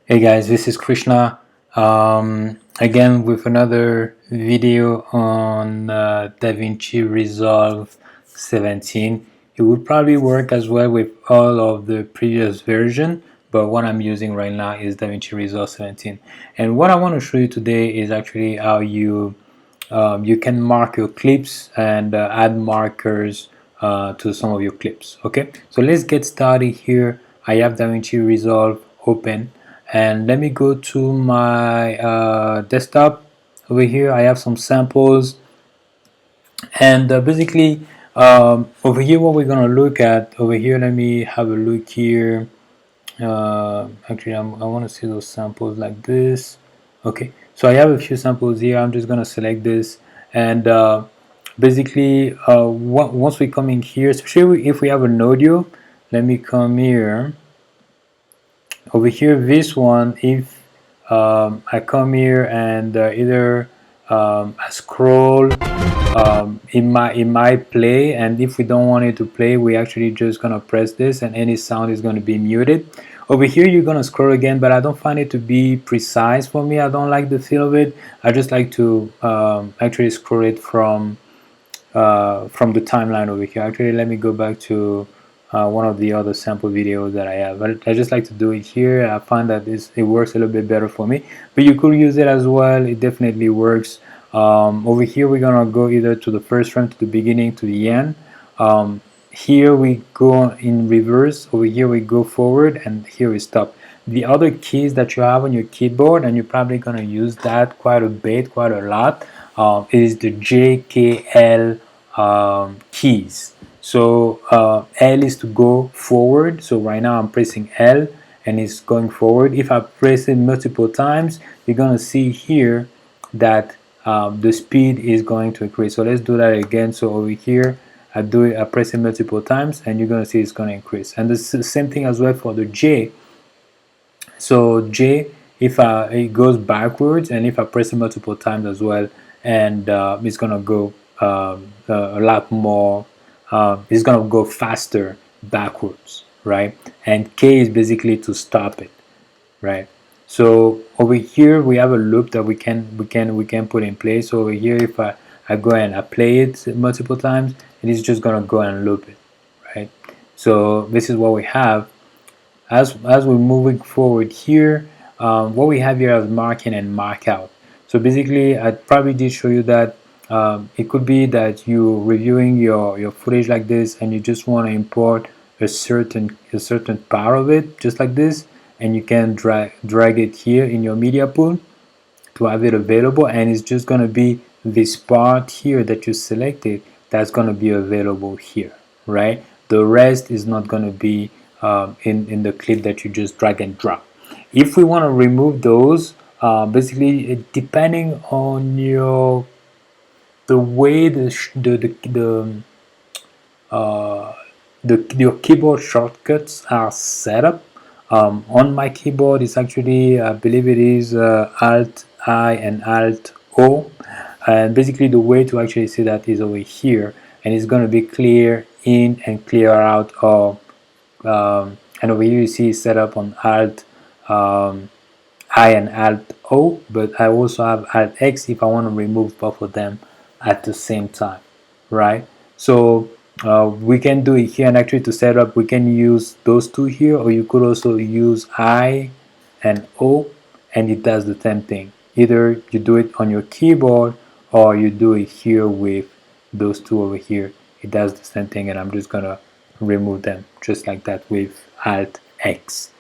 Hey guys, this is Krishna again with another video on Davinci Resolve 17. It would probably work as well with all of the previous version, but what I'm using right now is Davinci Resolve 17. And what I want to show you today is actually how you can mark your clips and add markers to some of your clips. Okay, so let's get started here. I have Davinci Resolve open, and let me go to my desktop. Over here I have some samples, and basically over here what we're going to look at over here, let me have a look here. Actually, I want to see those samples like this. Okay, so I have a few samples here. I'm just going to select this, and basically once we come in here, especially if we have an audio, let me come here. Over here, this one, if I come here and either I scroll, it might play, and if we don't want it to play, we actually just gonna press this and any sound is going to be muted. Over here you're gonna scroll again, but I don't find it to be precise for me. I don't like the feel of it. I just like to actually scroll it from the timeline over here. Actually, let me go back to one of the other sample videos that I have. I just like to do it here. I find that it works a little bit better for me, but you could use it as well. It definitely works. Over here we're gonna go either to the first frame, to the beginning, to the end. Here we go in reverse, over here we go forward, and here we stop. The other keys that you have on your keyboard, and you're probably going to use that quite a bit, quite a lot, is the JKL keys. So L is to go forward. So right now I'm pressing L and it's going forward. If I press it multiple times, you're going to see here that the speed is going to increase. So let's do that again. So over here I press it multiple times, and you're going to see it's going to increase. And the same thing as well for the J. So J, if it goes backwards, and if I press it multiple times as well, and it's going to go a lot more, it's going to go faster backwards, right? And K is basically to stop it, right? So over here we have a loop that we can put in place. So over here, if I go and I play it multiple times, it is just gonna go and loop it, right? So this is what we have. As we're moving forward here, what we have here is marking and mark out. So basically, I probably did show you that it could be that you're reviewing your footage like this, and you just want to import a certain part of it, just like this, and you can drag it here in your media pool to have it available, and it's just going to be this part here that you selected that's going to be available here, right? The rest is not going to be in the clip that you just drag and drop. If we want to remove those, basically depending on the way your keyboard shortcuts are set up. On my keyboard, it's actually, I believe it is Alt I and Alt O, and basically the way to actually see that is over here, and it's going to be clear in and clear out of, and over here you see it's set up on Alt I and Alt O, but I also have Alt X if I want to remove both of them at the same time, right? So we can do it here, and actually to set up we can use those two here, or you could also use I and O, and it does the same thing. Either you do it on your keyboard or you do it here with those two over here. It does the same thing, and I'm just gonna remove them just like that with Alt X,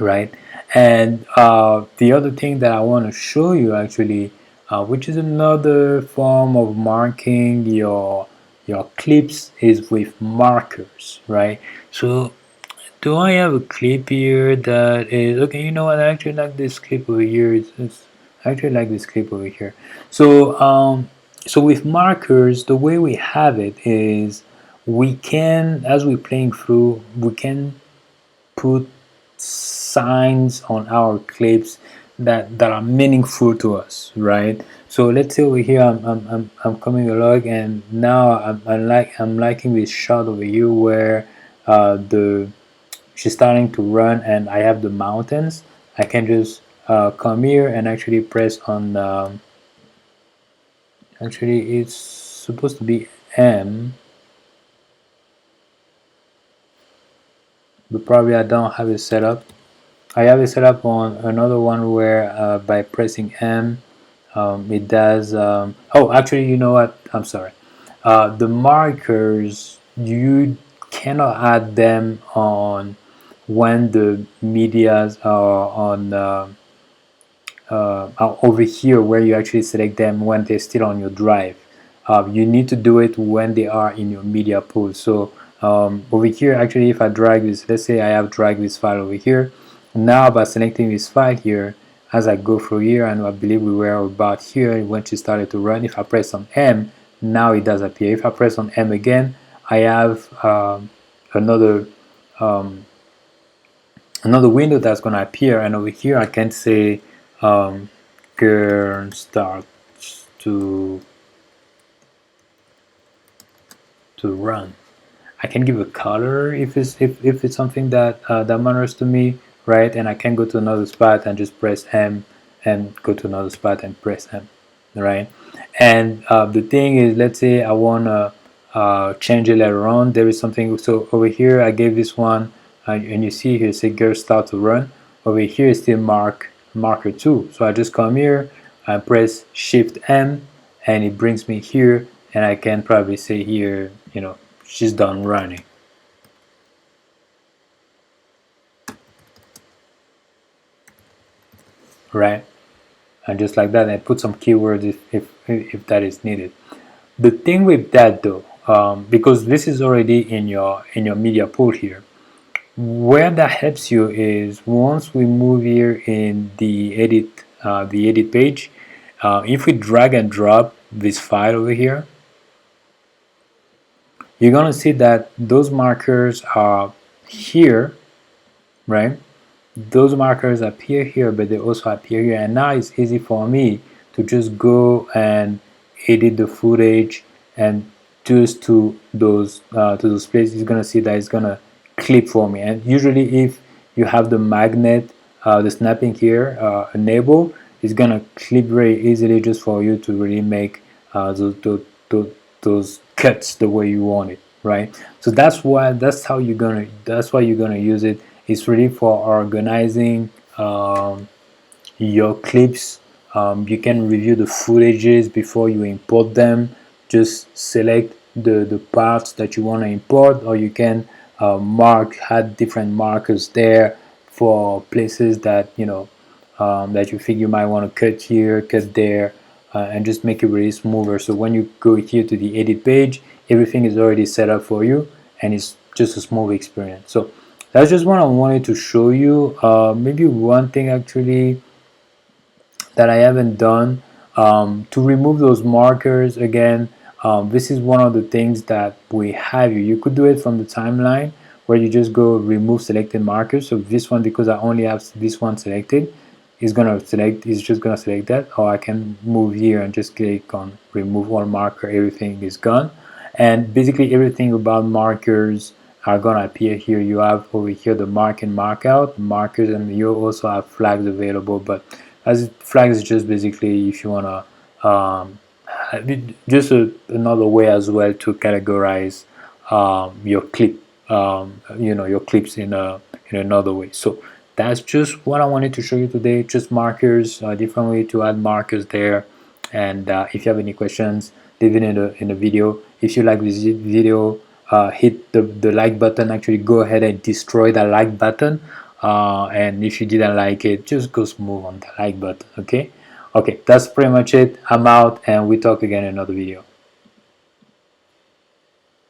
right? And the other thing that I want to show you actually, which is another form of marking your clips, is with markers, right? So do I have a clip here that is okay? You know what, I actually like this clip over here. I actually like this clip over here. So so with markers, the way we have it is, we can, as we're playing through, we can put signs on our clips that are meaningful to us, right? So let's say over here I'm coming along, and now I'm liking this shot over here where she's starting to run, and I have the mountains. I can just come here and actually press on actually it's supposed to be M, but probably I don't have it set up. I have it set up on another one where by pressing M it does oh, actually, you know what, I'm sorry, the markers, you cannot add them on when the medias are on over here where you actually select them when they're still on your drive. You need to do it when they are in your media pool. So over here, actually, if I drag this, let's say I have dragged this file over here. Now by selecting this file here, as I go through here, and I believe we were about here when she started to run, if I press on M, now it does appear. If I press on M again, I have another another window that's going to appear, and over here I can say girl starts to run. I can give a color if it's something that that matters to me, right? And I can go to another spot and just press M, and go to another spot and press M, right? And the thing is, let's say I want to change it later on. There is something. So over here I gave this one, and you see here say girl start to run. Over here is still marker 2. So I just come here and press Shift M, and it brings me here, and I can probably say here, you know, she's done running. Right? And just like that, and put some keywords if that is needed. The thing with that though, because this is already in your media pool here, where that helps you is once we move here in the edit page, if we drag and drop this file over here, you're gonna see that those markers are here, right? Those markers appear here, but they also appear here, and now it's easy for me to just go and edit the footage and just to those places. You're gonna see that it's gonna clip for me. And usually if you have the magnet, the snapping here enabled, it's gonna clip very easily just for you to really make those cuts the way you want it, right? So that's why you're gonna use it. It's really for organizing your clips. You can review the footages before you import them. Just select the parts that you want to import, or you can add different markers there for places that that you think you might want to cut here, cut there, and just make it really smoother. So when you go here to the edit page, everything is already set up for you, and it's just a smooth experience. So that's just what I wanted to show you. Maybe one thing actually that I haven't done, to remove those markers again, this is one of the things that we have. You could do it from the timeline where you just go remove selected markers. So this one, because I only have this one selected, is just gonna select that. Or I can move here and just click on remove all marker. Everything is gone, and basically everything about markers are gonna appear here. You have over here the mark and mark out markers, and you also have flags available. But as flags is just basically if you wanna just another way as well to categorize your clip, your clips in another way. So that's just what I wanted to show you today. Just markers, different way to add markers there. And if you have any questions, leave it in the video. If you like this video, hit the like button. Actually, go ahead and destroy the like button. And if you didn't like it, just go smooth on the like button. Okay, that's pretty much it. I'm out, and we talk again in another video.